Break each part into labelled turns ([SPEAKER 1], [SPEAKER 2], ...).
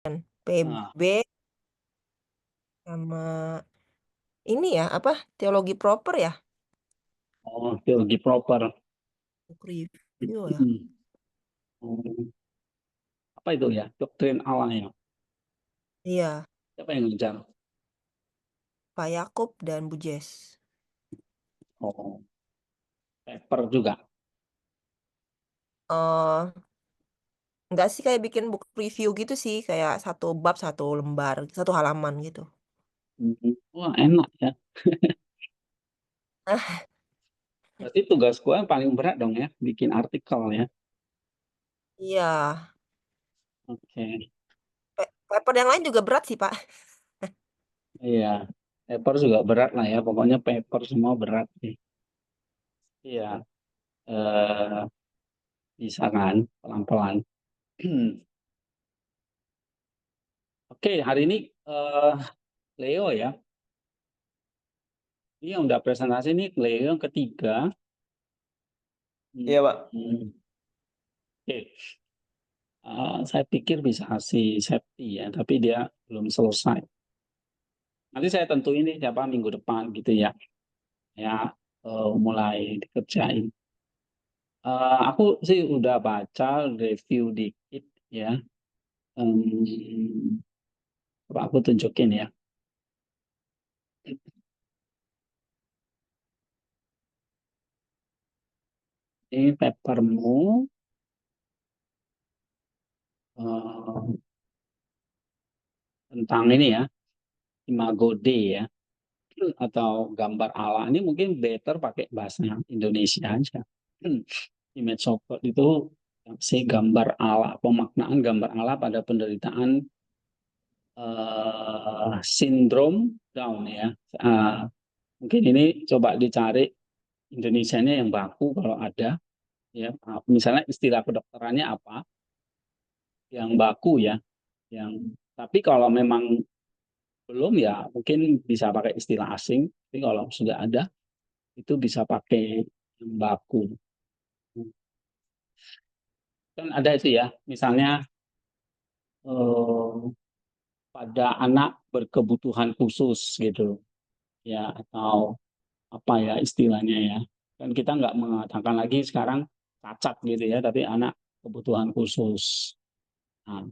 [SPEAKER 1] Nah,
[SPEAKER 2] PB sama ini ya, apa, teologi proper ya?
[SPEAKER 1] oh, teologi proper.
[SPEAKER 2] Book review ya?
[SPEAKER 1] Hmm. Oh, apa itu ya? Doktrin Allah ya.
[SPEAKER 2] Iya,
[SPEAKER 1] Siapa yang ngejar?
[SPEAKER 2] Pak Yakub dan Bu Jess.
[SPEAKER 1] Oh, paper juga.
[SPEAKER 2] Oh, enggak sih kayak bikin book review gitu sih, kayak satu bab, satu lembar, satu halaman gitu.
[SPEAKER 1] Hmm. Wah, enak ya.
[SPEAKER 2] Ah,
[SPEAKER 1] Berarti tugas gua yang paling berat dong ya, bikin artikel ya.
[SPEAKER 2] iya.
[SPEAKER 1] Oke.
[SPEAKER 2] Paper yang lain juga berat sih, Pak.
[SPEAKER 1] Iya. Paper juga berat lah ya. Pokoknya paper semua berat sih. Iya. Eh, bisa kan, pelan-pelan. Oke, hari ini eh, Leo ya. Ini yang udah presentasi ini Leo yang ketiga.
[SPEAKER 3] Iya, Pak.
[SPEAKER 1] Hmm. Oke. Saya pikir bisa si Septi ya, tapi dia belum selesai. Nanti saya tentuin nih siapa minggu depan gitu ya. Ya, mulai dikerjain. Aku sih udah baca review dikit ya. Em, Coba aku tunjukin ya. Ini papermu eh, tentang ini ya, imago Dei ya, atau gambar Allah. Ini mungkin better pakai bahasa Indonesia aja. Image of God itu si gambar Allah, pemaknaan gambar Allah pada penderitaan sindrom Down ya. Mungkin ini coba dicari Indonesianya yang baku kalau ada ya. Misalnya istilah kedokterannya apa yang baku ya, yang tapi kalau memang belum ya mungkin bisa pakai istilah asing. Tapi kalau sudah ada itu bisa pakai yang baku. Kan ada itu ya, misalnya eh, pada anak berkebutuhan khusus gitu ya, atau apa ya istilahnya ya. Kan kita nggak mengatakan lagi sekarang cacat gitu ya, tapi anak kebutuhan khusus. Nah,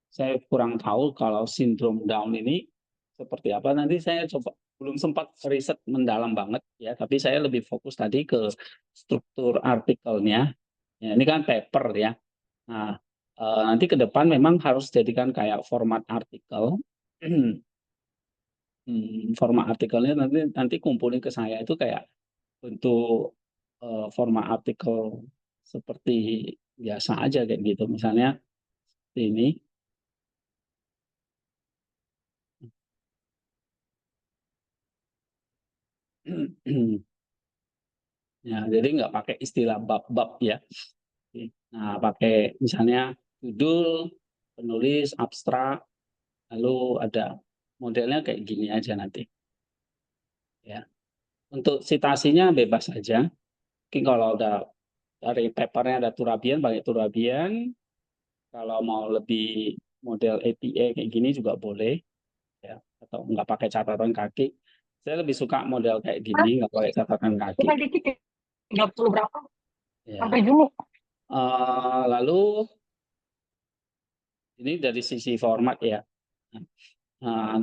[SPEAKER 1] saya kurang tahu kalau sindrom Down ini seperti apa. Nanti saya coba, belum sempat riset mendalam banget ya, tapi saya lebih fokus tadi ke struktur artikelnya. Ya, ini kan paper ya. Nah, nanti ke depan memang harus jadikan kayak format artikel. Format artikelnya nanti nanti kumpulin ke saya itu kayak untuk format artikel seperti biasa aja kayak gitu. Misalnya ini. Ya, jadi nggak pakai istilah bab-bab ya. Nah, pakai misalnya judul, penulis, abstrak, lalu ada modelnya kayak gini aja nanti. Ya, untuk citasinya bebas saja. Mungkin kalau udah dari papernya ada Turabian, pakai Turabian. Kalau mau lebih model APA kayak gini juga boleh, ya. Atau nggak pakai catatan kaki. Saya lebih suka model kayak gini, nggak pakai catatan kaki.
[SPEAKER 3] Kita dikit ya, 30 berapa? Sampai
[SPEAKER 1] Ya.
[SPEAKER 3] dulu.
[SPEAKER 1] Lalu ini dari sisi format ya. Nah,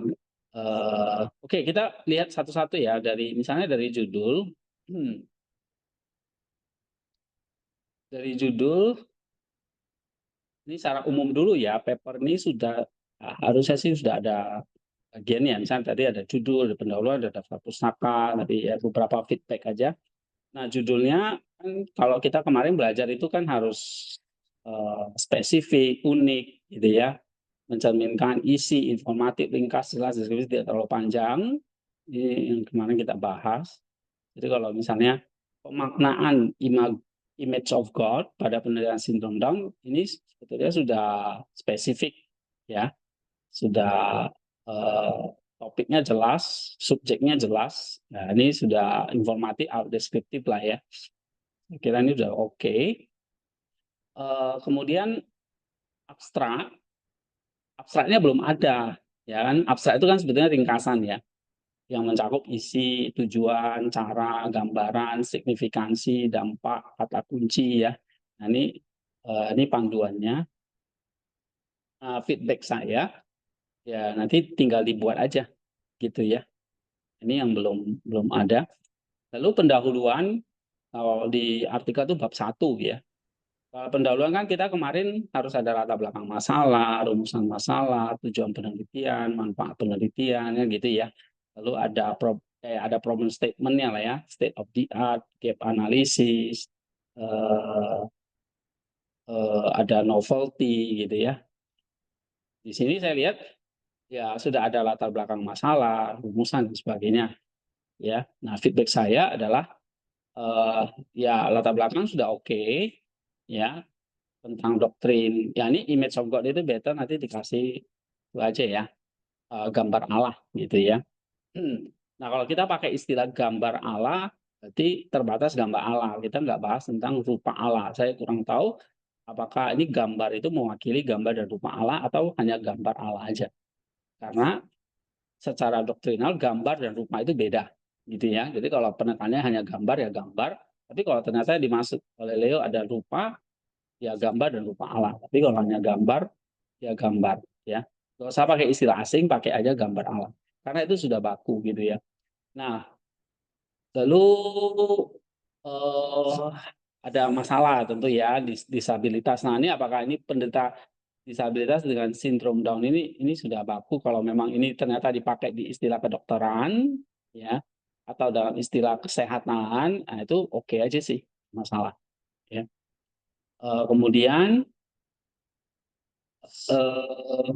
[SPEAKER 1] oke, kita lihat satu-satu ya, dari misalnya dari judul. Dari judul ini secara umum dulu ya, paper ini sudah harusnya sih sudah ada bagiannya. Misalnya tadi ada judul, ada pendahuluan, ada daftar pustaka, tadi ya beberapa feedback aja. Nah, judulnya kan kalau kita kemarin belajar itu kan harus spesifik, unik gitu ya, mencerminkan isi, informatif, ringkas, jelas, deskripsi, tidak terlalu panjang. Ini yang kemarin kita bahas. Jadi kalau misalnya pemaknaan image of God pada penelitian sindrom Down ini sebetulnya sudah spesifik ya, sudah eh, topiknya jelas, subjeknya jelas. Nah, ini sudah informatif, deskriptif lah ya. Saya kira ini sudah oke. Kemudian abstrak. abstraknya belum ada, ya kan? Abstrak itu kan sebetulnya ringkasan ya, yang mencakup isi, tujuan, cara, gambaran, signifikansi, dampak, kata kunci ya. Nah ini panduannya. Feedback saya ya nanti tinggal dibuat aja gitu ya. Ini yang belum belum ada. Lalu pendahuluan kalau di artikel itu bab 1 ya. Kalau pendahuluan kan kita kemarin harus ada latar belakang masalah, rumusan masalah, tujuan penelitian, manfaat penelitian, ya gitu ya. Lalu ada problem statement-nya lah ya, state of the art, gap analysis, ada novelty gitu ya. Di sini saya lihat ya sudah ada latar belakang masalah, rumusan dan sebagainya ya. Nah, feedback saya adalah ya latar belakang sudah oke ya, tentang doktrin. Ya ini image of God itu better nanti dikasih itu aja ya, gambar Allah gitu ya. Nah, kalau kita pakai istilah gambar Allah, berarti terbatas gambar Allah. Kita nggak bahas tentang rupa Allah. Saya kurang tahu apakah ini gambar itu mewakili gambar dan rupa Allah atau hanya gambar Allah aja. Karena secara doktrinal gambar dan rupa itu beda gitu ya. Jadi kalau penekanannya hanya gambar ya gambar, tapi kalau ternyata dimaksud oleh Leo ada rupa ya gambar dan rupa Allah. Tapi kalau hanya gambar ya gambar ya. Kalau saya pakai istilah asing pakai aja gambar Allah. Karena itu sudah baku gitu ya. Nah, lalu eh, ada masalah tentu ya disabilitas. Nah, ini apakah ini penderita disabilitas dengan sindrom Down ini sudah baku kalau memang ini ternyata dipakai di istilah kedokteran ya atau dalam istilah kesehatan, nah itu oke aja sih masalah ya. Kemudian eh,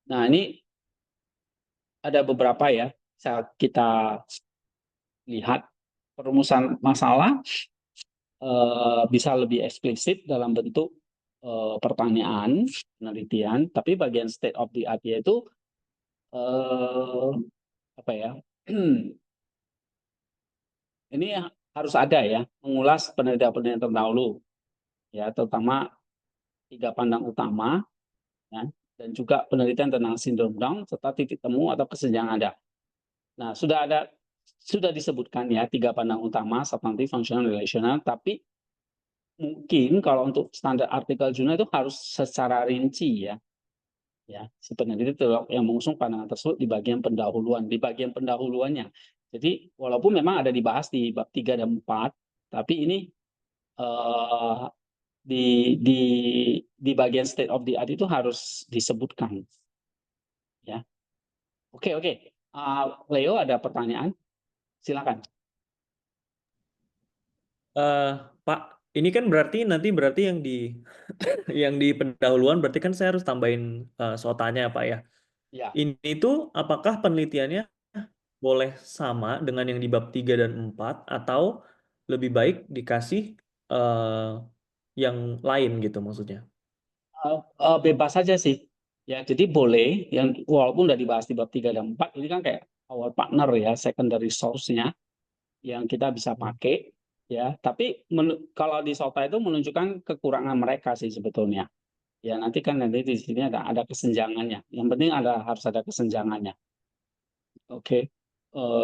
[SPEAKER 1] nah ini ada beberapa ya kita lihat perumusan masalah bisa lebih eksplisit dalam bentuk pertanyaan penelitian, tapi bagian state of the art itu apa ya? Ini harus ada ya, mengulas penelitian-penelitian terdahulu ya, terutama 3 pandang utama ya, dan juga penelitian tentang sindrom Down serta titik temu atau kesenjangan ada. Nah, sudah disebutkan ya 3 pandang utama, substantif, fungsional, relasional, tapi mungkin kalau untuk standar artikel jurnal itu harus secara rinci ya. Ya, sebenarnya itu yang mengusung pandangan tersebut di bagian pendahuluan, di bagian pendahuluannya. Jadi walaupun memang ada dibahas di bab 3 dan 4, tapi ini eh, di di bagian state of the art itu harus disebutkan. Ya, oke oke. Leo ada pertanyaan? Silakan.
[SPEAKER 4] Pak, ini kan berarti yang di yang di pendahuluan berarti kan saya harus tambahin sotanya Pak ya.
[SPEAKER 1] Ya.
[SPEAKER 4] Ini tuh apakah penelitiannya boleh sama dengan yang di bab 3 dan 4 atau lebih baik dikasih yang lain gitu maksudnya?
[SPEAKER 1] Bebas saja sih. Ya, jadi boleh yang walaupun udah dibahas di bab 3 dan 4 ini kan kayak our partner ya, secondary source-nya yang kita bisa pakai ya. Tapi kalau di SOTA itu menunjukkan kekurangan mereka sih sebetulnya. Ya, nanti kan nanti di sini ada kesenjangannya. Yang penting harus ada kesenjangannya. Oke.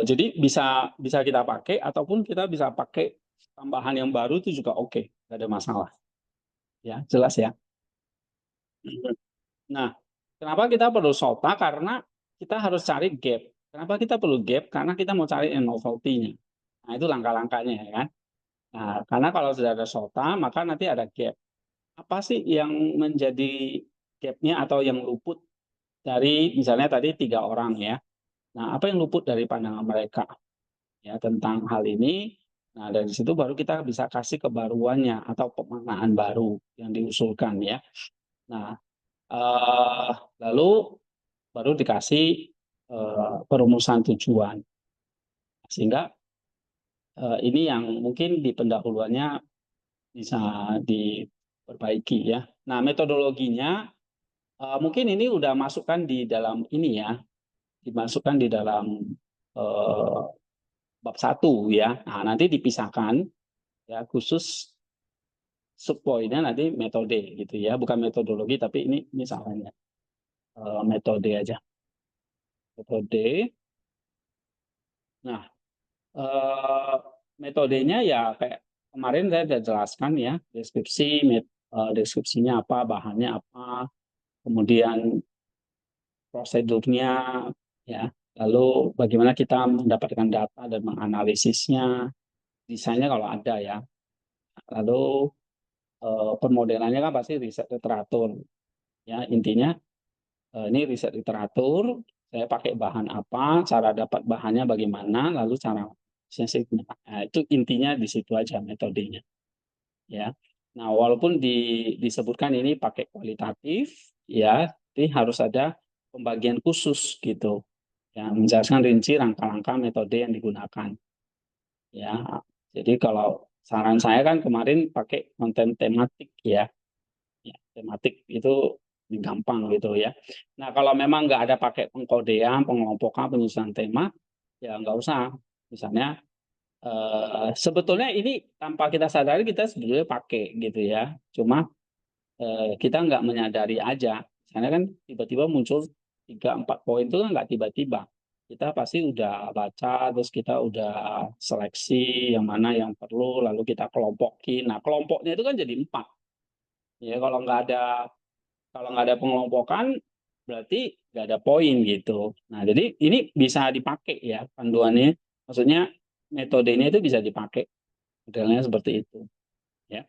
[SPEAKER 1] Jadi bisa bisa kita pakai ataupun kita bisa pakai tambahan yang baru itu juga oke, nggak ada masalah. Ya, jelas ya. Nah, kenapa kita perlu SOTA? Karena kita harus cari gap. Kenapa kita perlu gap? Karena kita mau cari novelty-nya. Nah, itu langkah-langkahnya ya kan. Nah, karena kalau sudah ada SOTA, maka nanti ada gap. Apa sih yang menjadi gap-nya atau yang luput dari misalnya tadi 3 orang ya. Nah, apa yang luput dari pandangan mereka ya tentang hal ini? Nah, dari situ baru kita bisa kasih kebaruannya atau pemaknaan baru yang diusulkan ya. Nah, lalu baru dikasih perumusan tujuan. Sehingga ini yang mungkin di pendahuluannya bisa diperbaiki ya. Nah, metodologinya mungkin ini udah masukkan di dalam ini ya, dimasukkan di dalam bab 1 ya. Nah, nanti dipisahkan ya khusus subpoinnya nanti metode gitu ya, bukan metodologi tapi ini misalnya. metode aja. Metode. Nah, metodenya ya kayak kemarin saya sudah jelaskan ya, deskripsinya apa, bahannya apa, kemudian prosedurnya, ya, lalu bagaimana kita mendapatkan data dan menganalisisnya, desainnya kalau ada ya, lalu permodelannya kan pasti riset literatur, ya intinya ini riset literatur, saya pakai bahan apa, cara dapat bahannya bagaimana, lalu cara nah, itu intinya di situ aja metodenya, ya. Nah, walaupun disebutkan ini pakai kualitatif, ya, tapi harus ada pembagian khusus gitu, yang menjelaskan rinci langkah-langkah metode yang digunakan, ya. Jadi kalau saran saya kan kemarin pakai konten tematik ya, tematik itu gampang gitu ya. Nah, kalau memang nggak ada pakai pengkodean, pengelompokan, penyusunan tema, ya nggak usah. Misalnya, sebetulnya ini tanpa kita sadari kita sebetulnya pakai gitu ya. Cuma kita nggak menyadari aja. Misalnya kan tiba-tiba muncul 3-4 poin itu kan nggak tiba-tiba. Kita pasti udah baca, terus kita udah seleksi yang mana yang perlu, lalu kita kelompokin. Nah, kelompoknya itu kan jadi 4. Ya, kalau nggak ada pengelompokan berarti nggak ada poin gitu. Nah, jadi ini bisa dipakai ya panduannya. Maksudnya metodenya itu bisa dipakai. Modelnya seperti itu. Ya.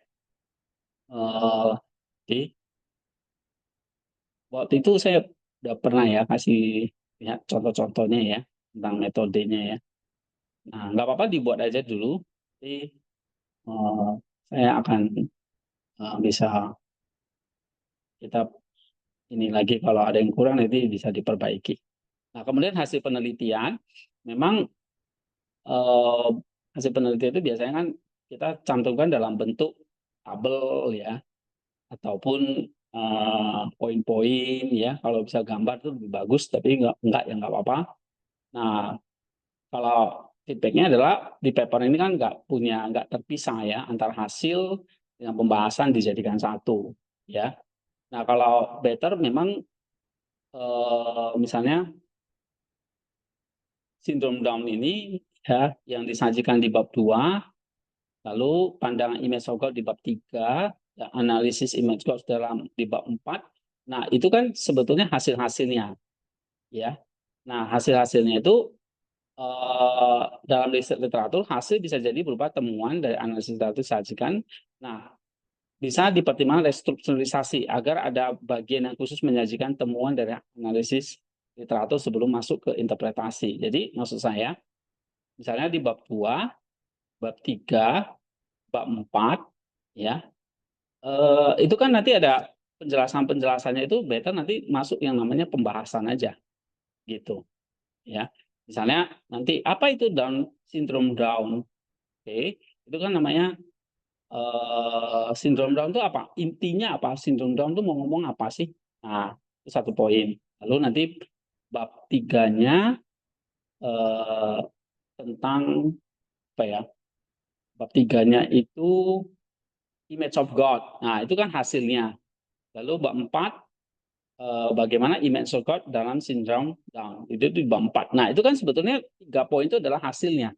[SPEAKER 1] Jadi waktu itu saya udah pernah ya kasih lihat contoh-contohnya ya tentang metodenya ya. Nah, nggak apa-apa dibuat aja dulu. Jadi saya akan bisa kita ini lagi kalau ada yang kurang nanti bisa diperbaiki. Nah, kemudian hasil penelitian memang eh, hasil penelitian itu biasanya kan kita cantumkan dalam bentuk tabel ya, ataupun poin-poin ya. Kalau bisa gambar itu lebih bagus, tapi enggak ya nggak apa-apa. Nah, kalau feedbacknya adalah di paper ini kan nggak terpisah ya antara hasil dengan pembahasan dijadikan satu ya. Nah, kalau better memang misalnya sindrom Down ini ya yang disajikan di bab 2, lalu pandangan image of God di bab 3, ya, analisis image God dalam di bab 4. Nah, itu kan sebetulnya hasil-hasilnya ya. Nah, hasil-hasilnya itu dalam riset literatur hasil bisa jadi berupa temuan dari analisis literatur disajikan. Nah, bisa dipertimbangkan restrukturisasi agar ada bagian yang khusus menyajikan temuan dari analisis literatur sebelum masuk ke interpretasi. Jadi maksud saya, misalnya di bab 2, bab 3, bab 4, ya, itu kan nanti ada penjelasannya itu better nanti masuk yang namanya pembahasan aja, gitu. Ya, misalnya nanti apa itu Down syndrome Down? Oke, itu kan namanya sindrom Down itu apa? Intinya apa? Sindrom Down itu mau ngomong apa sih? Nah, itu satu poin. Lalu nanti bab 3-nya tentang apa ya? Bab 3-nya itu image of God. Nah, itu kan hasilnya. Lalu bab 4 bagaimana image of God dalam sindrom Down. Itu di bab 4. Nah, itu kan sebetulnya 3 poin itu adalah hasilnya.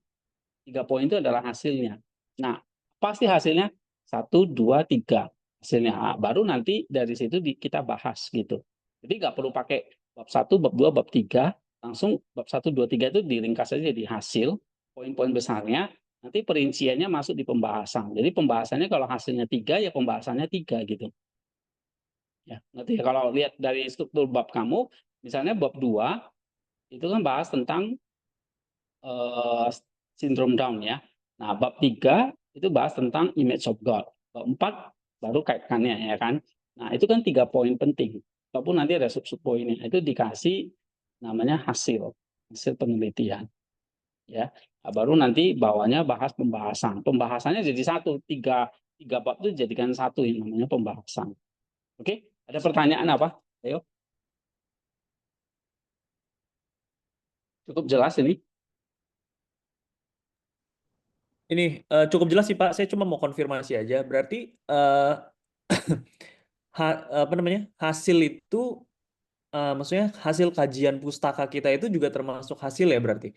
[SPEAKER 1] 3 poin itu adalah hasilnya. Nah, pasti hasilnya 1, 2, 3 hasilnya. Nah, baru nanti dari situ kita bahas gitu. Jadi nggak perlu pakai bab 1, bab 2, bab 3, langsung bab 1, 2, 3 itu diringkas saja jadi hasil, poin-poin besarnya, nanti perinciannya masuk di pembahasan. Jadi pembahasannya kalau hasilnya 3 ya pembahasannya 3 gitu. Ya, nanti kalau lihat dari struktur bab kamu, misalnya bab 2 itu kan bahas tentang sindrom Down ya. Nah, bab 3 itu bahas tentang image of God. Bab 4 baru kaitkannya ya kan. Nah, itu kan 3 poin penting. Ataupun nanti ada sub-sub poinnya. Itu dikasih namanya hasil penelitian. Ya. Nah, baru nanti bawahnya bahas pembahasan. Pembahasannya jadi satu, tiga bab itu jadikan satu yang namanya pembahasan. Oke, ada pertanyaan apa? Ayo. Cukup jelas ini?
[SPEAKER 4] Ini cukup jelas sih Pak, saya cuma mau konfirmasi aja. Berarti apa namanya, hasil itu maksudnya hasil kajian pustaka kita itu juga termasuk hasil ya berarti?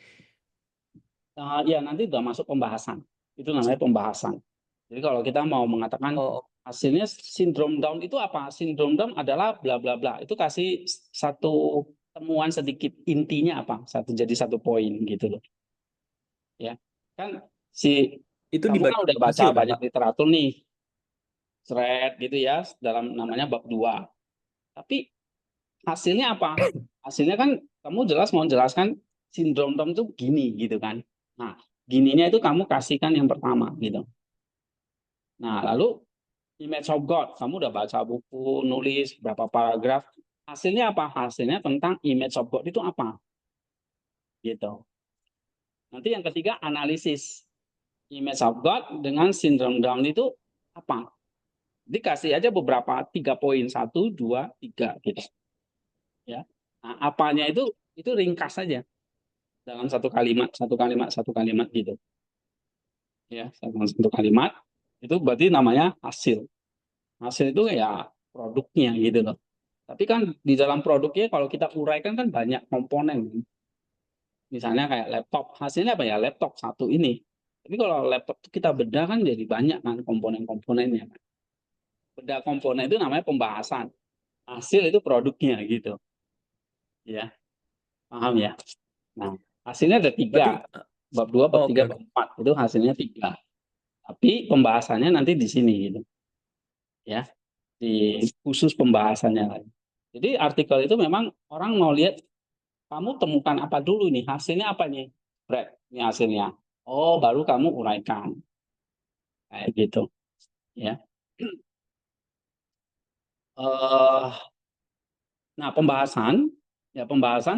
[SPEAKER 1] Ya nanti udah masuk pembahasan. Itu namanya pembahasan. Jadi kalau kita mau mengatakan
[SPEAKER 4] Oh,
[SPEAKER 1] hasilnya sindrom Down itu apa? Sindrom Down adalah bla bla bla. Itu kasih satu temuan sedikit, intinya apa? Jadi satu poin gitu loh. Ya. Kan
[SPEAKER 4] itu
[SPEAKER 1] kamu kan
[SPEAKER 4] dibagi
[SPEAKER 1] udah baca
[SPEAKER 4] hasil kan,
[SPEAKER 1] banyak
[SPEAKER 4] Pak?
[SPEAKER 1] literatur nih, thread gitu ya, dalam namanya bab 2. Tapi hasilnya apa? Hasilnya kan kamu jelas mau jelaskan sindrom Down itu gini gitu kan. Nah, gininya itu kamu kasihkan yang pertama gitu. Nah, lalu Image of God, kamu udah baca buku, nulis berapa paragraf. Hasilnya apa? Hasilnya tentang image of God itu apa? Gitu. Nanti yang ketiga analisis image of God dengan syndrome Down itu apa? Dikasih aja beberapa 3 poin, 1, 2, 3 gitu. Ya. Nah, apanya itu ringkas saja dalam satu kalimat gitu. Ya, satu kalimat itu berarti namanya hasil. Hasil itu ya produknya gitu loh. Tapi kan di dalam produknya kalau kita uraikan kan banyak komponen. Misalnya kayak laptop, hasilnya apa ya? Laptop satu ini. Tapi kalau laptop itu kita bedah kan jadi banyak kan komponen-komponennya. Bedah komponen itu namanya pembahasan. Hasil itu produknya gitu. Ya, paham ya? Nah, hasilnya ada
[SPEAKER 4] Berarti,
[SPEAKER 1] 3. Bab 2, bab
[SPEAKER 4] oke
[SPEAKER 1] 3,
[SPEAKER 4] oke.
[SPEAKER 1] bab 4. Itu hasilnya 3. Tapi pembahasannya nanti di sini gitu. Ya, di khusus pembahasannya lagi. Jadi artikel itu memang orang mau lihat kamu temukan apa dulu nih, hasilnya apa nih? Brad, ini hasilnya. Oh, baru kamu uraikan. Kayak gitu. Ya. Eh, nah, pembahasan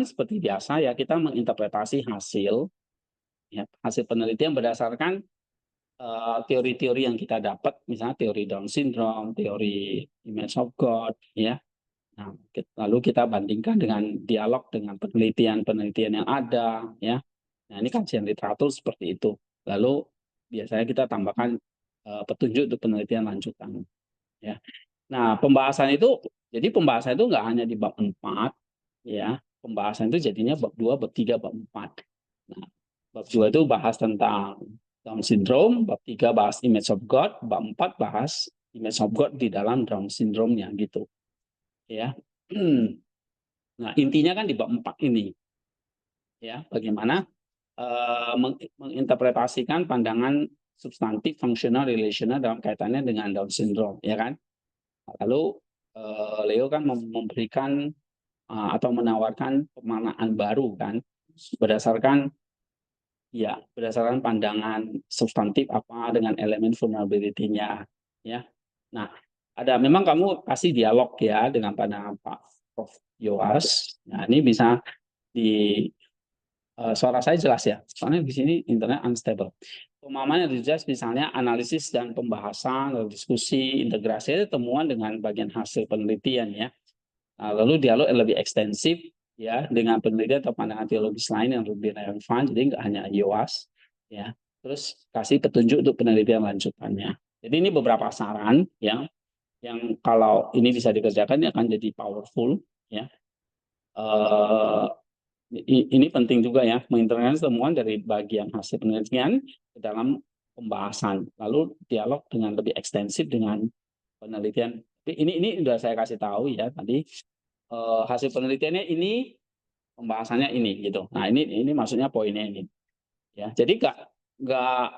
[SPEAKER 1] seperti biasa ya kita menginterpretasi hasil, ya, hasil penelitian berdasarkan teori-teori yang kita dapat, misalnya teori Down syndrome, teori image of God, ya. Nah, lalu kita bandingkan dengan dialog dengan penelitian-penelitian yang ada, ya. Nah, ini kajian literatur seperti itu. Lalu biasanya kita tambahkan petunjuk untuk penelitian lanjutan, ya. Nah, jadi pembahasan itu nggak hanya di bab 4, ya. Pembahasan itu jadinya bab 2, bab 3, bab 4. Nah, bab 2 itu bahas tentang Down syndrome, bab 3 bahas image of God, bab 4 bahas image of God di dalam Down syndrome-nya gitu, ya. Nah, intinya kan di bab 4 ini, ya, bagaimana menginterpretasikan pandangan substantif, fungsional, relational dalam kaitannya dengan Down syndrome, ya kan? Lalu Leo kan memberikan atau menawarkan pemaknaan baru kan berdasarkan pandangan substantif apa dengan elemen vulnerability-nya, ya. Nah, memang kamu kasih dialog ya dengan pandangan Pak Prof. Yowas. Nah, ini bisa di suara saya jelas ya, soalnya di sini internet unstable. Pemahaman yang jelas misalnya analisis dan pembahasan, lalu diskusi, integrasi itu temuan dengan bagian hasil penelitian ya. Nah, lalu dialog yang lebih ekstensif ya dengan penelitian atau pandangan teologis lain yang lebih relevan, jadi nggak hanya IOAS ya. Terus kasih petunjuk untuk penelitian lanjutannya. Jadi ini beberapa saran yang kalau ini bisa dikerjakan ini akan jadi powerful ya. Ini penting juga ya, mengintegrasikan temuan dari bagian hasil penelitian ke dalam pembahasan, lalu dialog dengan lebih ekstensif dengan penelitian. Ini sudah saya kasih tahu ya tadi, hasil penelitiannya ini, pembahasannya ini gitu. Nah ini maksudnya poinnya ini. Ya, jadi nggak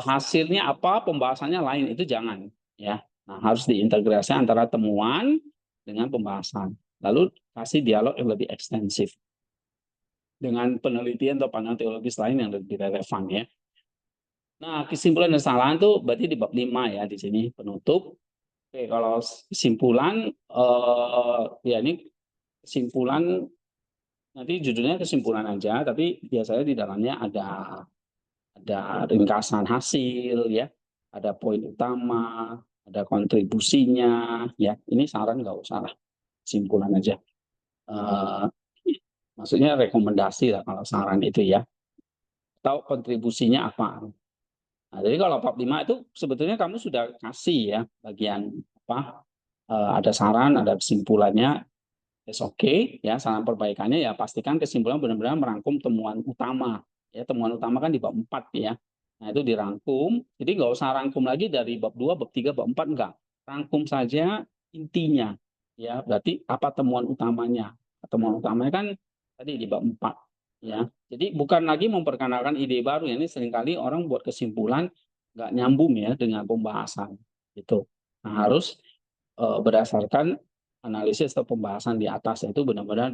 [SPEAKER 1] hasilnya apa, pembahasannya lain itu jangan ya. Nah harus diintegrasi antara temuan dengan pembahasan, lalu kasih dialog yang lebih ekstensif dengan penelitian atau pandangan teologis lain yang lebih relevan ya. Nah, kesimpulan dan kesalahan itu berarti di bab 5 ya di sini penutup. Oke, kalau kesimpulan ya ini kesimpulan nanti judulnya kesimpulan aja, tapi biasanya di dalamnya ada ringkasan hasil ya, ada poin utama, ada kontribusinya ya. Ini saran nggak usah lah, kesimpulan aja. Maksudnya rekomendasi lah kalau saran itu ya. Atau kontribusinya apa. Nah, jadi kalau bab 5 itu sebetulnya kamu sudah kasih ya bagian apa ada saran, ada kesimpulannya. It's okay ya, saran perbaikannya ya pastikan kesimpulan benar-benar merangkum temuan utama. Ya, temuan utama kan di bab 4 ya. Nah, itu dirangkum. Jadi nggak usah rangkum lagi dari bab 2, bab 3, bab 4 enggak. Rangkum saja intinya. Ya, berarti apa temuan utamanya? Temuan utamanya kan tadi di bab 4 ya. Jadi bukan lagi memperkenalkan ide baru ya. Ini seringkali orang buat kesimpulan nggak nyambung ya dengan pembahasan gitu. Nah, harus berdasarkan analisis atau pembahasan di atas itu benar-benar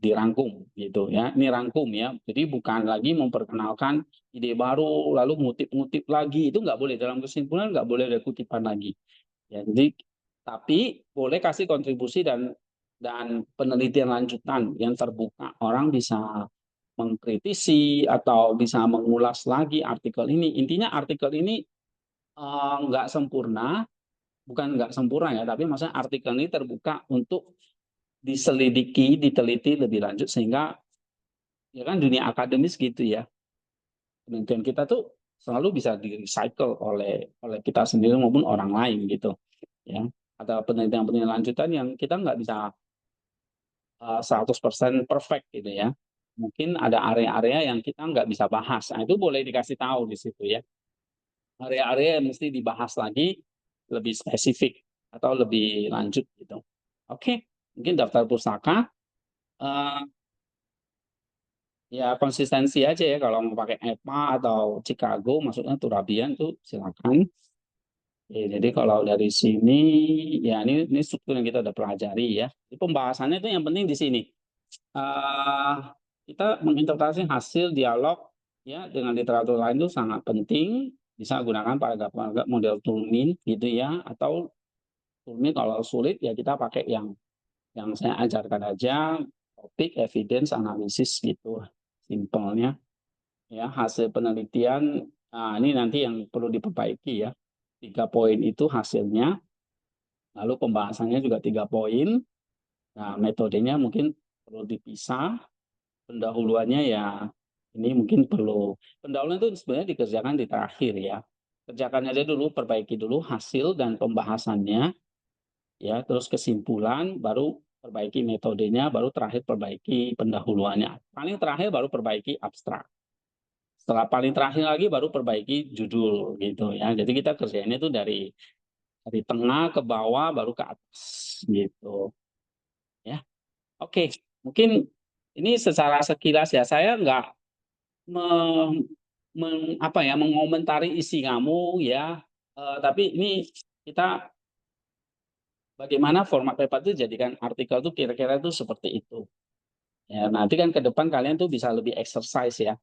[SPEAKER 1] dirangkum gitu ya. Ini rangkum ya. Jadi bukan lagi memperkenalkan ide baru lalu ngutip-ngutip lagi, itu nggak boleh, dalam kesimpulan nggak boleh ada kutipan lagi. Ya, jadi tapi boleh kasih kontribusi dan penelitian lanjutan yang terbuka. Orang bisa mengkritisi atau bisa mengulas lagi artikel ini. Intinya artikel ini nggak sempurna, bukan nggak sempurna ya, tapi maksudnya artikel ini terbuka untuk diselidiki, diteliti lebih lanjut sehingga ya kan dunia akademis gitu ya. Penelitian kita tuh selalu bisa di recycle oleh kita sendiri maupun orang lain gitu ya. Ada penelitian-penelitian lanjutan yang kita nggak bisa 100% perfect gitu ya. Mungkin ada area-area yang kita nggak bisa bahas. Nah, itu boleh dikasih tahu di situ ya. Area-area yang mesti dibahas lagi lebih spesifik atau lebih lanjut gitu. Oke, mungkin daftar pustaka eh, ya konsistensi aja ya, kalau mau pakai EPA atau Chicago maksudnya Turabian tuh silakan. Jadi kalau dari sini ya ini struktur yang kita udah pelajari ya. Jadi pembahasannya itu yang penting di sini. Eh, kita menginterpretasi hasil dialog ya dengan literatur lain itu sangat penting. Bisa gunakan paragraf-paragraf model Toulmin gitu ya, atau Toulmin kalau sulit ya kita pakai yang saya ajarkan aja, topik, evidence, analisis gitu, simpelnya. Ya, hasil penelitian, nah ini nanti yang perlu diperbaiki ya. 3 poin itu hasilnya, lalu pembahasannya juga 3 poin. Nah, metodenya mungkin perlu dipisah, pendahuluannya ya ini mungkin perlu, pendahuluan itu sebenarnya dikerjakan di terakhir ya. Kerjakan aja dulu, perbaiki dulu hasil dan pembahasannya, ya, terus kesimpulan, baru perbaiki metodenya, baru terakhir perbaiki pendahuluannya. Paling terakhir baru perbaiki abstrak. Setelah paling terakhir lagi baru perbaiki judul gitu ya. Jadi kita kerjainnya itu dari tengah ke bawah baru ke atas gitu ya. Oke, mungkin ini secara sekilas ya, saya nggak mengomentari isi kamu ya. Tapi ini kita bagaimana format paper itu jadikan artikel tuh kira-kira itu seperti itu. Ya, nanti kan ke depan kalian tuh bisa lebih exercise ya.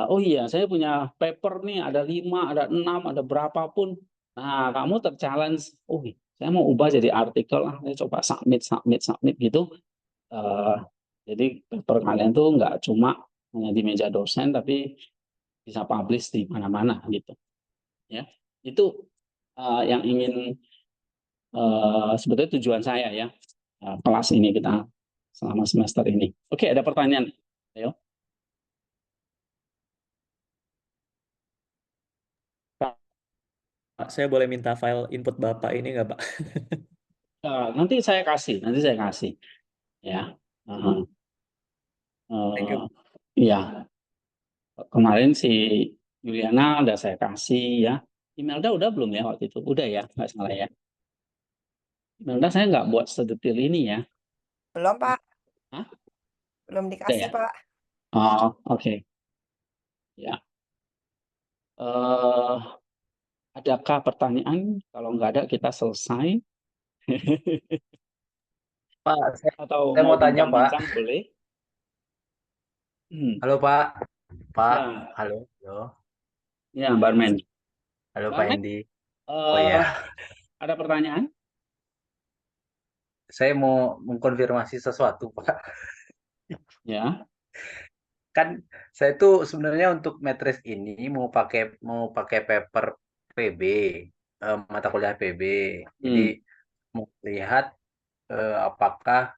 [SPEAKER 1] Oh iya, saya punya paper nih, ada 5, ada 6, ada berapapun. Nah, kamu ter-challenge, oh saya mau ubah jadi artikel, saya coba submit gitu. Eh, jadi paper kalian tuh nggak cuma hanya di meja dosen, tapi bisa publish di mana-mana gitu. Ya, itu yang ingin sebetulnya tujuan saya ya, kelas ini kita selama semester ini. Oke, ada pertanyaan? Ayo.
[SPEAKER 4] Pak, saya boleh minta file input Bapak ini nggak, Pak?
[SPEAKER 1] Nanti saya kasih ya.
[SPEAKER 4] Thank you.
[SPEAKER 1] Ya, kemarin si Juliana udah saya kasih ya. Imelda udah belum ya waktu itu? Udah ya, nggak salah ya. Imelda saya nggak buat sedetil ini ya.
[SPEAKER 2] Belum, Pak.
[SPEAKER 1] Hah?
[SPEAKER 2] Belum
[SPEAKER 1] Udah
[SPEAKER 2] dikasih,
[SPEAKER 1] ya?
[SPEAKER 2] Pak.
[SPEAKER 1] Oh, oke. Ya. Eh, adakah pertanyaan? Kalau nggak ada kita selesai.
[SPEAKER 5] Pak,
[SPEAKER 1] Atau
[SPEAKER 5] saya
[SPEAKER 1] mau
[SPEAKER 5] mau tanya, Pak.
[SPEAKER 1] bincang-bincang boleh?
[SPEAKER 5] Halo, Pak. Pak,
[SPEAKER 1] Ya,
[SPEAKER 5] halo. Halo,
[SPEAKER 1] ya, Barman.
[SPEAKER 5] halo Pak
[SPEAKER 1] Barman,
[SPEAKER 5] Hendi. Oh ya,
[SPEAKER 1] ada pertanyaan?
[SPEAKER 5] saya mau mengkonfirmasi sesuatu, Pak.
[SPEAKER 1] Ya.
[SPEAKER 5] Kan saya tuh sebenarnya untuk matris ini mau pakai paper PB, mata kuliah PB. Jadi mau lihat apakah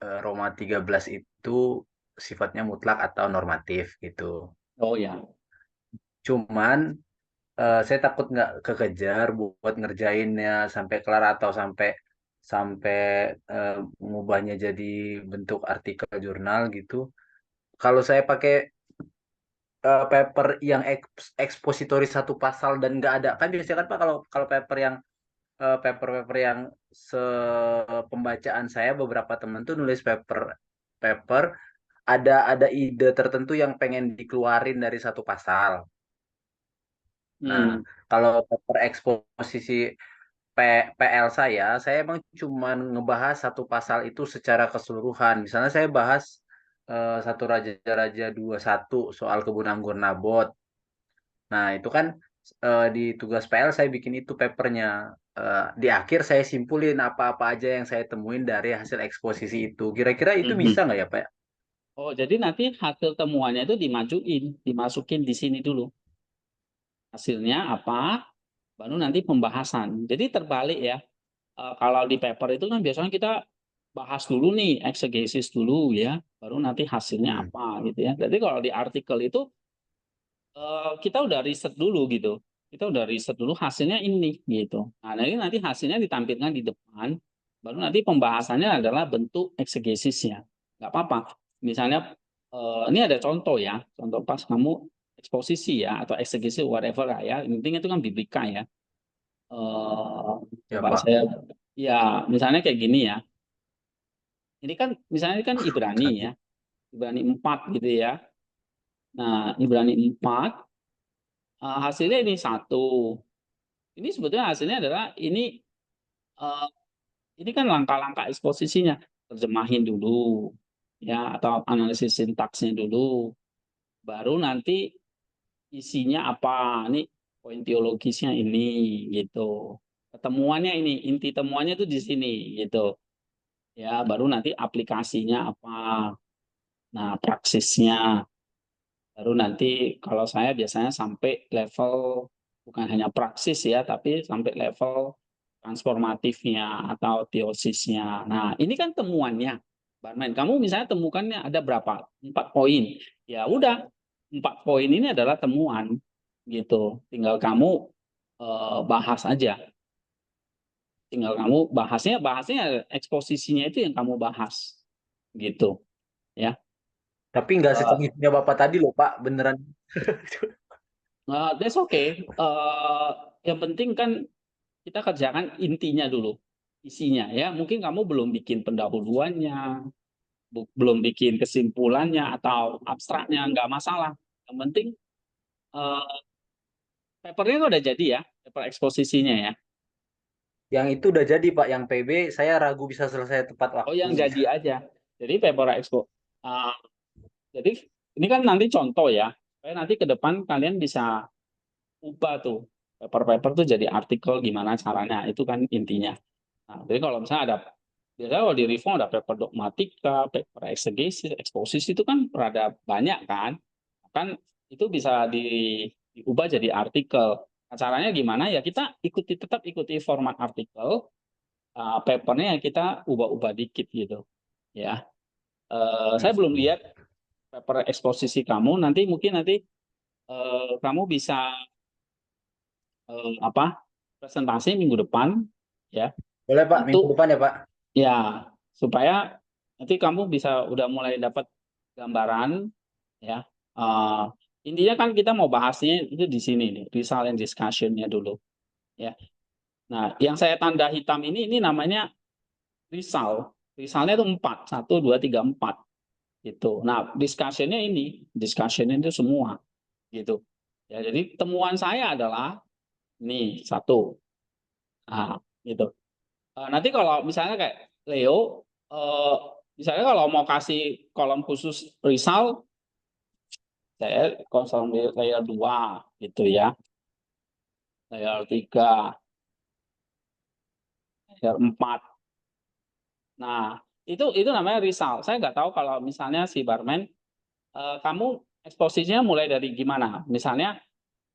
[SPEAKER 5] Roma 13 itu sifatnya mutlak atau normatif gitu.
[SPEAKER 1] Oh ya.
[SPEAKER 5] Cuman saya takut nggak kekejar buat ngerjainnya sampai kelar atau sampai sampai mengubahnya jadi bentuk artikel jurnal gitu. Kalau saya pakai paper yang ekspositori satu pasal dan nggak ada, kan biasanya kan Pak, kalau paper yang paper-paper yang sepembacaan saya, beberapa teman tuh nulis paper ada ide tertentu yang pengen dikeluarin dari satu pasal. Nah, kalau paper eksposisi PL saya emang cuma ngebahas satu pasal itu secara keseluruhan. Misalnya saya bahas satu Raja-Raja 21 soal kebun anggur Nabot. Nah, itu kan di tugas PL saya bikin itu papernya. Di akhir saya simpulin apa-apa aja yang saya temuin dari hasil eksposisi itu. Kira-kira itu bisa nggak ya, Pak?
[SPEAKER 1] Oh, jadi nanti hasil temuannya itu dimasukin di sini dulu. Hasilnya apa? Baru nanti pembahasan. Jadi terbalik ya. Kalau di paper itu kan biasanya kita bahas dulu nih, eksegesis dulu ya, baru nanti hasilnya apa gitu ya. Jadi kalau di artikel itu kita udah riset dulu gitu. Kita udah riset dulu hasilnya ini gitu. Nah, nanti hasilnya ditampilkan di depan, baru nanti pembahasannya adalah bentuk eksegesisnya. Nggak apa-apa. Misalnya ini ada contoh ya, contoh pas kamu eksposisi ya atau eksegesis whatever lah ya. Intinya itu kan biblika ya.
[SPEAKER 5] Ya,
[SPEAKER 1] Coba
[SPEAKER 5] Pak.
[SPEAKER 1] saya ya misalnya kayak gini ya. Ini kan misalnya kan Ibrani ya. Ibrani 4 gitu ya. Nah, Ibrani 4 hasilnya ini satu. Ini sebetulnya hasilnya adalah ini kan langkah-langkah eksposisinya. Terjemahin dulu ya atau analisis sintaksnya dulu. Baru nanti isinya apa? Ini poin teologisnya ini gitu. Ketemuannya ini, inti temuannya itu di sini gitu. Ya, baru nanti aplikasinya apa. Nah, praksisnya. Baru nanti kalau saya biasanya sampai level bukan hanya praksis ya, tapi sampai level transformatifnya atau teosisnya. Nah, ini kan temuannya. Barman, kamu misalnya temukannya ada berapa? 4 poin. Ya udah, 4 poin ini adalah temuan gitu. Tinggal kamu bahas aja. Tinggal kamu bahasnya eksposisinya itu yang kamu bahas gitu ya.
[SPEAKER 5] Tapi nggak secengihnya Bapak tadi loh, Pak. Beneran.
[SPEAKER 1] That's okay. Yang penting kan kita kerjakan intinya dulu, isinya ya. Mungkin kamu belum bikin pendahuluannya, belum bikin kesimpulannya atau abstraknya, nggak masalah. Yang penting papernya itu udah jadi ya, paper eksposisinya ya.
[SPEAKER 5] Yang itu udah jadi, Pak. Yang PB saya ragu bisa selesai tepat waktu.
[SPEAKER 1] Oh, yang jadi aja. Jadi paper expo. Jadi ini kan nanti contoh ya. Supaya nanti ke depan kalian bisa ubah tuh paper-paper tuh jadi artikel gimana caranya. Itu kan intinya. Nah, jadi kalau misalnya biasanya kalau di reform ada paper dogmatika, paper exegesis, eksposisi itu kan rada banyak kan. Kan itu bisa diubah jadi artikel. Nah, caranya gimana ya? Kita tetap ikuti format artikel, papernya yang kita ubah-ubah dikit gitu. Ya, saya belum lihat paper eksposisi kamu. Mungkin nanti kamu bisa presentasi minggu depan ya.
[SPEAKER 5] Boleh, Pak. Minggu depan ya, Pak.
[SPEAKER 1] Ya, supaya nanti kamu bisa udah mulai dapat gambaran ya. Intinya kan kita mau bahasnya itu di sini nih, result and discussion-nya dulu ya. Nah, yang saya tanda hitam ini namanya result. Resultnya itu 4, 1, 2, 3, 4 gitu. Nah, discussion-nya itu semua gitu. Ya, jadi temuan saya adalah ini 1. Nah, gitu. Nanti kalau misalnya kayak Leo, misalnya kalau mau kasih kolom khusus result, saya kosong di layer 2 gitu ya. Layer 3, layer 4. Nah, itu namanya result. Saya nggak tahu kalau misalnya si barman, kamu eksposisinya mulai dari gimana? Misalnya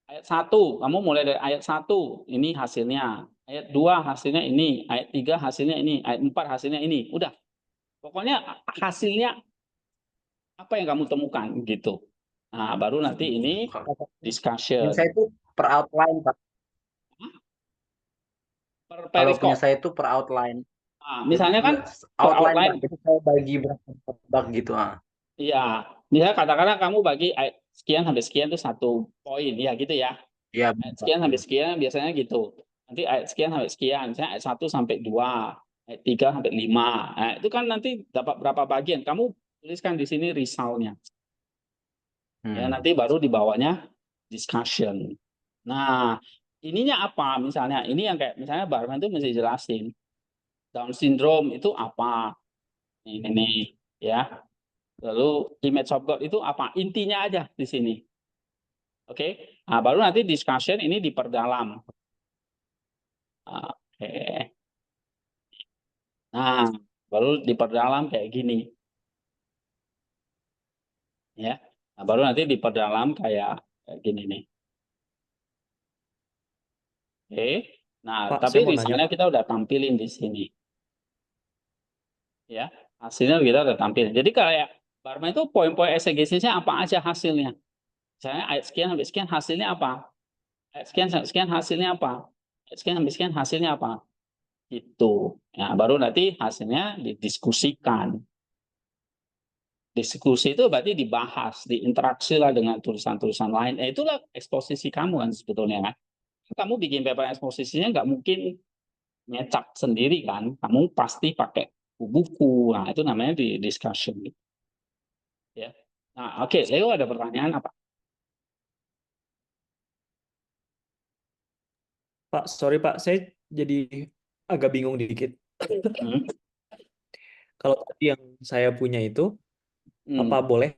[SPEAKER 1] ayat 1, kamu mulai dari ayat 1, ini hasilnya. Ayat 2 hasilnya ini, ayat 3 hasilnya ini, ayat 4 hasilnya ini. Udah. Pokoknya hasilnya apa yang kamu temukan gitu. Nah, baru nanti ini discussion.
[SPEAKER 5] Saya itu per outline, Pak.
[SPEAKER 1] Per
[SPEAKER 5] Kalau punya
[SPEAKER 1] perikop.
[SPEAKER 5] saya itu per outline.
[SPEAKER 1] Misalnya kan per
[SPEAKER 5] outline Pak.
[SPEAKER 1] outline,
[SPEAKER 5] Jadi saya bagi berapa bab gitu.
[SPEAKER 1] iya. Misalnya katakanlah kamu bagi ayat sekian sampai sekian itu 1 poin, ya gitu ya.
[SPEAKER 5] Iya,
[SPEAKER 1] Ayat
[SPEAKER 5] Pak.
[SPEAKER 1] sekian sampai sekian biasanya gitu. Nanti ayat sekian sampai sekian, misalnya ayat 1 sampai 2, ayat 3 sampai 5. Nah, itu kan nanti dapat berapa bagian. Kamu tuliskan di sini risalnya. Ya, nanti baru di bawahnya discussion. Nah, ininya apa? Misalnya ini yang kayak misalnya Barman itu mesti jelasin Down syndrome itu apa? Ini nih, ya. Lalu image of God itu apa? Intinya aja di sini. Oke. Nah, baru nanti discussion ini diperdalam. Oke. Nah, baru diperdalam kayak gini. Ya. Nah, baru nanti diperdalam kayak gini nih. Oke. Nah,
[SPEAKER 4] Pak,
[SPEAKER 1] tapi
[SPEAKER 4] saya mau nanya,
[SPEAKER 1] misalnya
[SPEAKER 4] Pak.
[SPEAKER 1] kita udah tampilin di sini. Ya, hasilnya kita udah tampilin. Jadi kayak Barman itu poin-poin exegesisnya apa aja hasilnya. Misalnya ayat sekian sampai sekian hasilnya apa? Ayat sekian sampai sekian hasilnya apa? Ayat sekian sampai sekian hasilnya apa? Itu. Ya, baru nanti hasilnya didiskusikan. Diskusi itu berarti dibahas, diinteraksi lah dengan tulisan-tulisan lain. Itulah eksposisi kamu kan sebetulnya kan. Kamu bikin paper eksposisinya nggak mungkin ngecak sendiri kan. Kamu pasti pakai buku. Nah, itu namanya di discussion. Ya. Nah, oke, Leo ada pertanyaan apa?
[SPEAKER 4] Pak, sorry Pak, saya jadi agak bingung dikit.
[SPEAKER 1] Hmm.
[SPEAKER 4] Kalau tadi yang saya punya itu, apa
[SPEAKER 1] Hmm.
[SPEAKER 4] boleh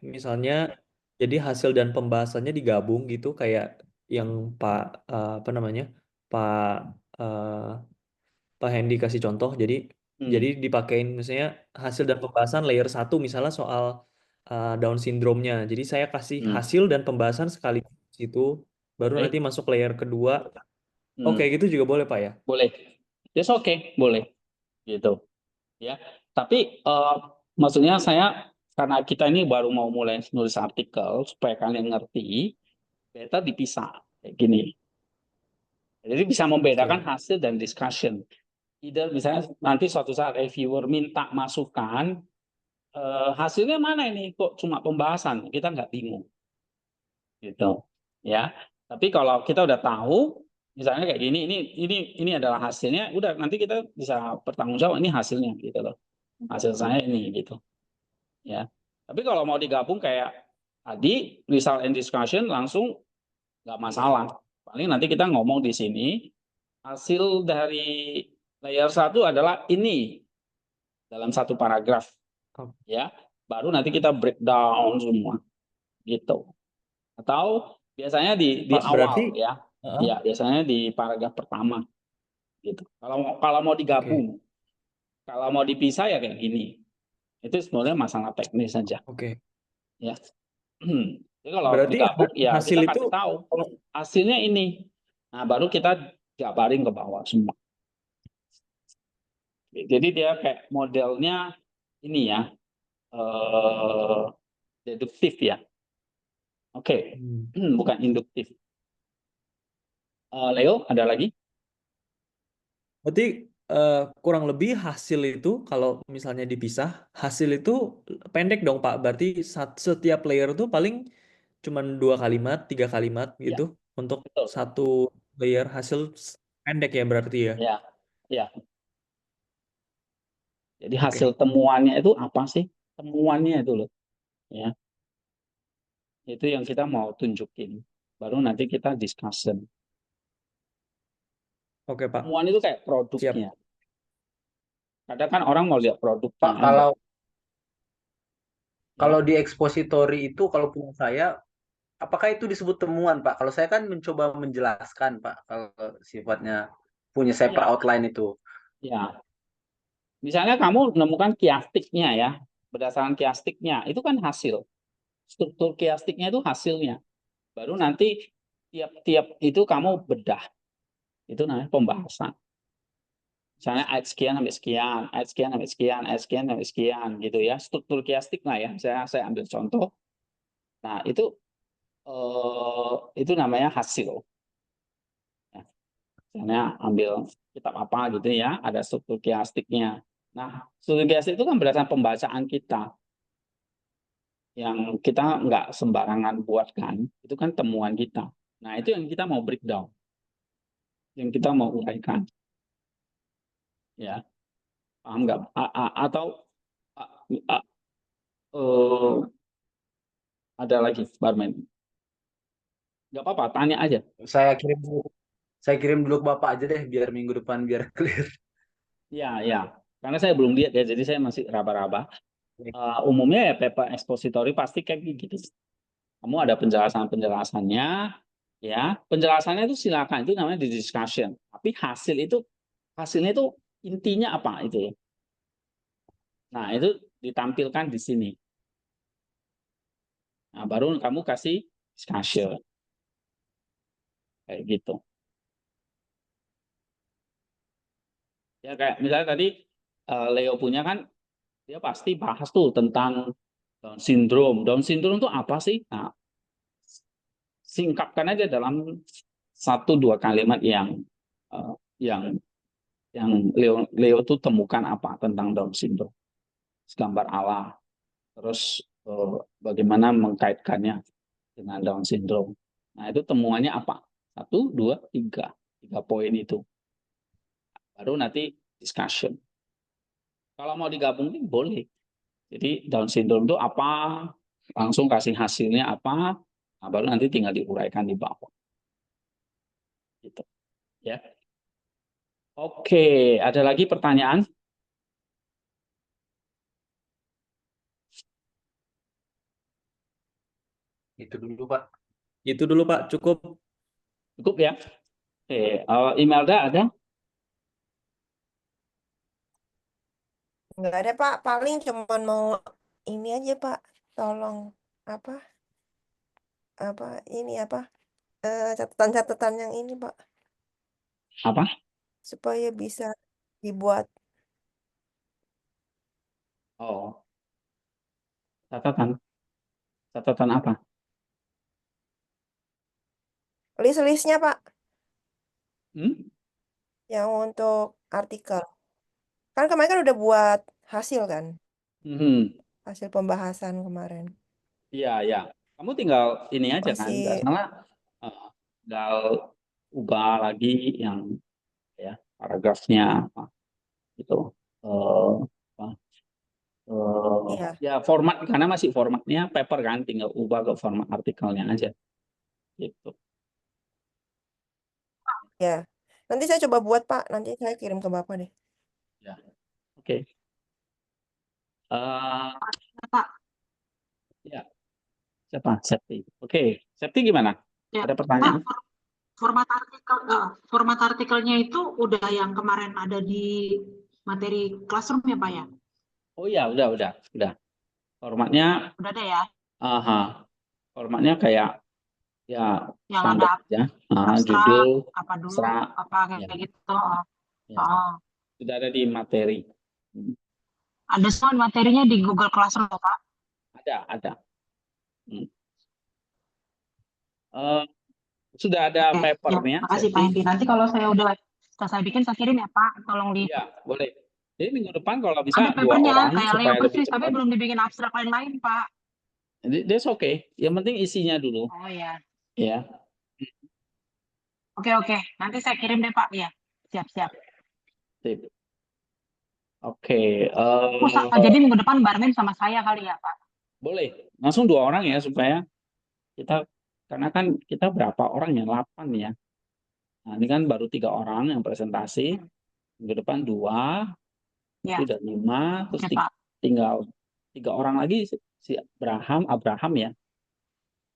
[SPEAKER 4] misalnya jadi hasil dan pembahasannya digabung gitu kayak yang apa namanya Pak Pak Hendy kasih contoh. Jadi
[SPEAKER 1] Hmm.
[SPEAKER 4] dipakein misalnya hasil dan pembahasan layer 1 misalnya soal Down syndrome-nya. Jadi saya kasih
[SPEAKER 1] Hmm.
[SPEAKER 4] hasil dan pembahasan sekaligus itu, baru
[SPEAKER 1] Baik.
[SPEAKER 4] nanti masuk layer kedua.
[SPEAKER 1] Hmm.
[SPEAKER 4] Oke, gitu juga boleh Pak ya?
[SPEAKER 1] Boleh. Yes, oke, boleh. Gitu. Ya. Tapi maksudnya saya karena kita ini baru mau mulai nulis artikel supaya kalian ngerti, beta dipisah kayak gini. Jadi bisa membedakan
[SPEAKER 4] Oke.
[SPEAKER 1] hasil dan discussion. Either misalnya nanti suatu saat reviewer minta masukan, hasilnya mana ini kok cuma pembahasan, kita nggak bingung. Gitu. Ya. Tapi kalau kita udah tahu, misalnya kayak gini, ini adalah hasilnya, udah nanti kita bisa bertanggung jawab ini hasilnya gitu loh. Hasil saya ini gitu. Ya. Tapi kalau mau digabung kayak tadi result and discussion langsung nggak masalah. Paling nanti kita ngomong di sini hasil dari layer 1 adalah ini dalam satu paragraf, ya. Baru nanti kita breakdown semua, gitu. Atau biasanya di
[SPEAKER 4] Pak, berarti
[SPEAKER 1] awal, ya, ya biasanya di paragraf pertama, gitu. Kalau mau
[SPEAKER 4] oke.
[SPEAKER 1] digabung, kalau mau dipisah ya kayak gini. Itu sebenarnya masalah teknis saja,
[SPEAKER 4] Oke.
[SPEAKER 1] ya. Jadi kalau
[SPEAKER 4] Berarti
[SPEAKER 1] digabung ya
[SPEAKER 4] hasil
[SPEAKER 1] kita
[SPEAKER 4] itu
[SPEAKER 1] kasih tahu hasilnya ini. Nah, baru kita jabarin ke bawah semua. Jadi dia kayak modelnya ini ya, deduktif ya. Oke, bukan induktif. Leo, ada lagi?
[SPEAKER 4] berarti kurang lebih hasil itu kalau misalnya dipisah, hasil itu pendek dong Pak. Berarti setiap layer itu paling cuma 2 kalimat, 3 kalimat
[SPEAKER 1] Ya,
[SPEAKER 4] gitu untuk
[SPEAKER 1] betul.
[SPEAKER 4] satu layer hasil pendek ya berarti ya.
[SPEAKER 1] Ya, ya. Jadi
[SPEAKER 4] Oke.
[SPEAKER 1] hasil temuannya itu apa sih? Temuannya itu loh, ya. Itu yang kita mau tunjukin. Baru nanti kita discussion.
[SPEAKER 4] Oke Pak.
[SPEAKER 1] Temuan itu kayak
[SPEAKER 4] Siap.
[SPEAKER 1] produknya. Kadang kan orang mau lihat produknya
[SPEAKER 5] Pak,
[SPEAKER 1] aja.
[SPEAKER 5] kalau di expository itu kalau punya saya, apakah itu disebut temuan, Pak? Kalau saya kan mencoba menjelaskan, Pak, kalau sifatnya punya saya per
[SPEAKER 1] Ya,
[SPEAKER 5] outline itu.
[SPEAKER 1] ya. Misalnya kamu menemukan kiastiknya ya, berdasarkan kiastiknya, itu kan hasil. Struktur kiastiknya itu hasilnya. Baru nanti tiap-tiap itu kamu bedah. Itu namanya pembahasan. Misalnya ayat sekian sampai sekian, ayat sekian sampai sekian, ayat sekian sampai sekian gitu ya. Struktur kiastik lah ya. Saya ambil contoh. Nah, itu namanya hasil. Ya. Misalnya ambil kitab apa gitu ya, ada struktur kiastiknya. Nah, struktur kiastik itu kan berdasarkan pembacaan kita, yang kita nggak sembarangan buatkan, itu kan temuan kita. Nah, itu yang kita mau breakdown, yang kita mau uraikan, ya, paham nggak? Atau a- a- eh, ada lagi, Barman? Nggak apa-apa, tanya aja.
[SPEAKER 5] Saya kirim dulu, saya kirim dulu ke Bapak aja deh biar minggu depan biar clear.
[SPEAKER 1] Ya, ya, karena saya belum lihat ya, jadi saya masih raba-raba. Umumnya ya paper expository pasti kayak gitu. Kamu ada penjelasannya, ya, penjelasannya itu silakan, itu namanya di discussion. Tapi hasilnya itu intinya apa itu ya? Nah, itu ditampilkan di sini. Nah, baru kamu kasih discussion kayak gitu. Ya kayak misalnya tadi Leo punya kan, dia pasti bahas tuh tentang Down syndrome. Down syndrome itu apa sih? Nah, singkatkan aja dalam 1-2 kalimat eh, yang Leo tuh temukan apa tentang Down syndrome. Gambar Allah, terus bagaimana mengkaitkannya dengan Down syndrome. Nah, itu temuannya apa? 1, 2, 3. 3 poin itu. Baru nanti discussion. Kalau mau digabungin boleh. Jadi Down syndrome itu apa? Langsung kasih hasilnya apa? Nah, baru nanti tinggal diuraikan di bawah. Gitu. Ya. Oke, ada lagi pertanyaan?
[SPEAKER 5] Itu dulu Pak.
[SPEAKER 4] Itu dulu Pak, cukup.
[SPEAKER 1] Cukup ya? Oke, Imelda ada?
[SPEAKER 2] Nggak ada Pak, paling cuman mau ini aja Pak, tolong apa ini apa catatan-catatan yang ini Pak,
[SPEAKER 1] Apa?
[SPEAKER 2] supaya bisa dibuat
[SPEAKER 1] Oh, catatan. Catatan apa?
[SPEAKER 2] list-listnya Pak,
[SPEAKER 1] Hmm?
[SPEAKER 2] yang untuk artikel. Kan kemarin kan udah buat hasil kan,
[SPEAKER 1] Hmm.
[SPEAKER 2] hasil pembahasan kemarin.
[SPEAKER 1] Iya, ya. Kamu tinggal ini aja kan, nggak
[SPEAKER 2] Masih
[SPEAKER 1] salah. Tinggal ubah lagi yang ya paragrafnya apa gitu. Eh, apa,
[SPEAKER 2] iya
[SPEAKER 1] ya format karena masih formatnya paper kan, tinggal ubah ke format artikelnya aja. Gitu.
[SPEAKER 2] ya. Nanti saya coba buat Pak, nanti saya kirim ke Bapak deh.
[SPEAKER 1] Ya. Oke. Eh,
[SPEAKER 3] Pak,
[SPEAKER 1] ya. Siapa? Septi. Oke. Septi gimana?
[SPEAKER 3] ya,
[SPEAKER 1] Ada
[SPEAKER 3] Pak,
[SPEAKER 1] pertanyaan?
[SPEAKER 3] format artikelnya itu udah yang kemarin ada di materi classroom ya, Pak ya?
[SPEAKER 1] Oh iya, udah. Formatnya,
[SPEAKER 3] Udah ada ya,
[SPEAKER 1] formatnya kayak ya
[SPEAKER 3] yang
[SPEAKER 1] standar
[SPEAKER 3] ada
[SPEAKER 1] ya.
[SPEAKER 3] abstrak,
[SPEAKER 1] Judul,
[SPEAKER 3] apa dulu,
[SPEAKER 1] abstrak,
[SPEAKER 3] apa
[SPEAKER 1] ya,
[SPEAKER 3] kayak gitu. Oh,
[SPEAKER 1] ya.
[SPEAKER 3] oh.
[SPEAKER 1] Sudah ada di materi. Hmm,
[SPEAKER 3] Ada semua materinya di Google Classroom, Pak.
[SPEAKER 1] Ada. Hmm. Eh, sudah ada
[SPEAKER 3] Oke, ya,
[SPEAKER 1] papernya,
[SPEAKER 3] makasih Pak
[SPEAKER 1] Septi?
[SPEAKER 3] Hendy. Nanti kalau saya udah selesai bikin, saya kirim ya Pak. Tolong di
[SPEAKER 1] Iya, boleh. Jadi minggu depan kalau
[SPEAKER 3] ada
[SPEAKER 1] bisa 2
[SPEAKER 3] papernya
[SPEAKER 1] orang
[SPEAKER 3] kayak Leo
[SPEAKER 1] supaya lebih
[SPEAKER 3] persis, tapi
[SPEAKER 1] cepat.
[SPEAKER 3] belum dibikin abstrak lain-lain Pak.
[SPEAKER 1] That's okay. Yang penting isinya dulu,
[SPEAKER 3] Oh ya,
[SPEAKER 1] ya.
[SPEAKER 3] oke. Nanti saya kirim deh Pak. Ya, siap.
[SPEAKER 1] Sip. Oke,
[SPEAKER 3] Jadi minggu depan bareng sama saya kali ya Pak.
[SPEAKER 1] boleh. Langsung 2 orang ya supaya kita, karena kan kita berapa orang ya? 8 ya. Nah, ini kan baru 3 orang yang presentasi. Minggu depan 2,
[SPEAKER 3] Ya,
[SPEAKER 1] nanti udah 5, terus
[SPEAKER 3] oke Pak.
[SPEAKER 1] tinggal 3 orang lagi si Abraham ya.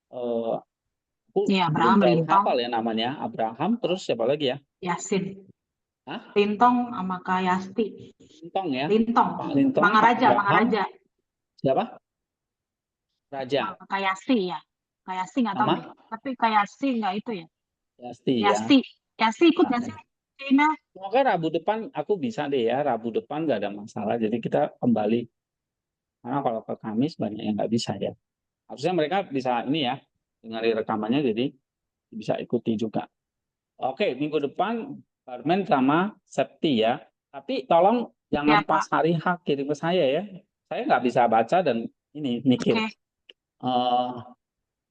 [SPEAKER 1] Aku
[SPEAKER 3] Iya,
[SPEAKER 1] belum
[SPEAKER 3] Abraham,
[SPEAKER 1] terlalu
[SPEAKER 3] Lintong,
[SPEAKER 1] hafal ya namanya. Abraham, terus siapa lagi ya?
[SPEAKER 3] Yasin.
[SPEAKER 1] Hah?
[SPEAKER 3] Lintong sama Kak Yasti.
[SPEAKER 1] Lintong ya?
[SPEAKER 3] Lintong.
[SPEAKER 1] Pak Lintong, Pak
[SPEAKER 3] Mangaraja.
[SPEAKER 1] Abraham, siapa? Raja,
[SPEAKER 3] Kak Yasti ya. Kak Yasti nggak tahu
[SPEAKER 1] sama
[SPEAKER 3] deh. Tapi Kak Yasti nggak itu ya.
[SPEAKER 1] Yasti ya.
[SPEAKER 3] Yasti ikut nggak
[SPEAKER 1] Nah,
[SPEAKER 3] sih? Cina.
[SPEAKER 1] semoga Rabu depan aku bisa deh ya. Rabu depan nggak ada masalah. Jadi kita kembali. Karena kalau ke Kamis banyak yang nggak bisa ya. Harusnya mereka bisa ini ya, dengar rekamannya jadi bisa ikuti juga. Oke, minggu depan Barmen sama Septi ya. Tapi tolong jangan
[SPEAKER 3] Ya,
[SPEAKER 1] pas
[SPEAKER 3] Pak.
[SPEAKER 1] hari H kirim ke saya ya. Saya nggak bisa baca dan ini mikir.
[SPEAKER 3] Oke,
[SPEAKER 1] Eh,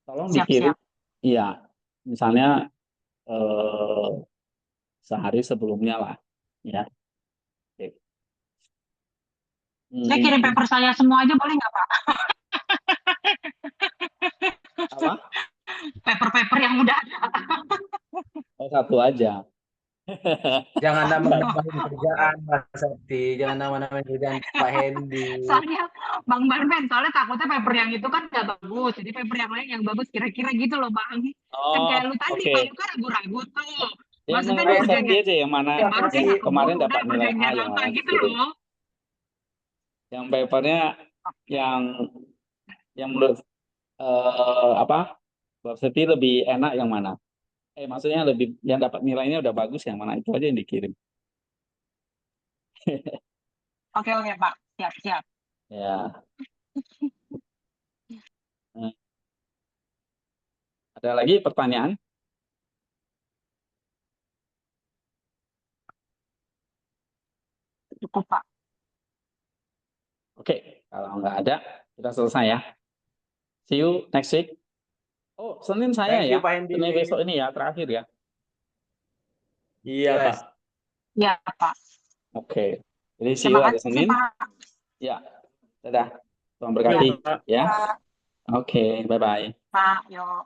[SPEAKER 1] tolong
[SPEAKER 3] siap-siap.
[SPEAKER 1] dikirim, iya, misalnya sehari sebelumnya lah, ya. Oke.
[SPEAKER 3] Saya kirim
[SPEAKER 1] Hmm,
[SPEAKER 3] paper saya semua aja boleh nggak, Pak?
[SPEAKER 1] apa?
[SPEAKER 3] Paper-paper yang udah ada.
[SPEAKER 1] Oh, satu aja.
[SPEAKER 5] Jangan nambah-nambahin kerjaan, Mas Sakti. Jangan nambah-nambahin kerjaan Pak Hendy.
[SPEAKER 3] Soalnya Bang Barben, soalnya takutnya paper yang itu kan nggak bagus. Jadi paper yang lain yang bagus kira-kira gitu loh, Bang. Kan
[SPEAKER 1] Oh,
[SPEAKER 3] kayak lu tadi,
[SPEAKER 1] oke.
[SPEAKER 3] Pak Luka ragu-ragu tuh.
[SPEAKER 1] Yang
[SPEAKER 3] Maksudnya di
[SPEAKER 1] menurut Septi
[SPEAKER 3] perjanjian
[SPEAKER 1] aja yang mana
[SPEAKER 3] yang baru dia
[SPEAKER 5] Kasih
[SPEAKER 3] nggak
[SPEAKER 1] kemarin
[SPEAKER 3] keburu,
[SPEAKER 1] dapat
[SPEAKER 3] udah
[SPEAKER 1] nilai A
[SPEAKER 3] perjanjian
[SPEAKER 1] yang
[SPEAKER 3] lama
[SPEAKER 1] mana
[SPEAKER 3] gitu
[SPEAKER 1] dikirim.
[SPEAKER 3] loh.
[SPEAKER 1] Yang papernya yang menurut apa? Bab Septi lebih enak yang mana? Maksudnya lebih yang dapat nilainya udah bagus yang mana, itu aja yang dikirim.
[SPEAKER 3] Oke, Pak. Siap-siap.
[SPEAKER 1] Ya. Eh, Ada lagi pertanyaan?
[SPEAKER 3] Cukup, Pak.
[SPEAKER 1] Oke, kalau nggak ada, kita selesai ya. See you next week. Oh, Senin saya
[SPEAKER 5] Thank
[SPEAKER 1] ya.
[SPEAKER 5] you, Pak Hendy.
[SPEAKER 1] Senin besok ini ya, terakhir ya.
[SPEAKER 4] Iya,
[SPEAKER 5] Yes.
[SPEAKER 4] Pak.
[SPEAKER 3] Ya, Pak.
[SPEAKER 1] Oke. Jadi see
[SPEAKER 3] Terima
[SPEAKER 1] you hari
[SPEAKER 3] kasih,
[SPEAKER 1] Senin.
[SPEAKER 3] Pak.
[SPEAKER 1] Ya, dadah. Tuhan
[SPEAKER 4] Iya,
[SPEAKER 1] berkati
[SPEAKER 4] Pak.
[SPEAKER 1] ya. Oke, bye-bye.
[SPEAKER 3] Pak, yuk.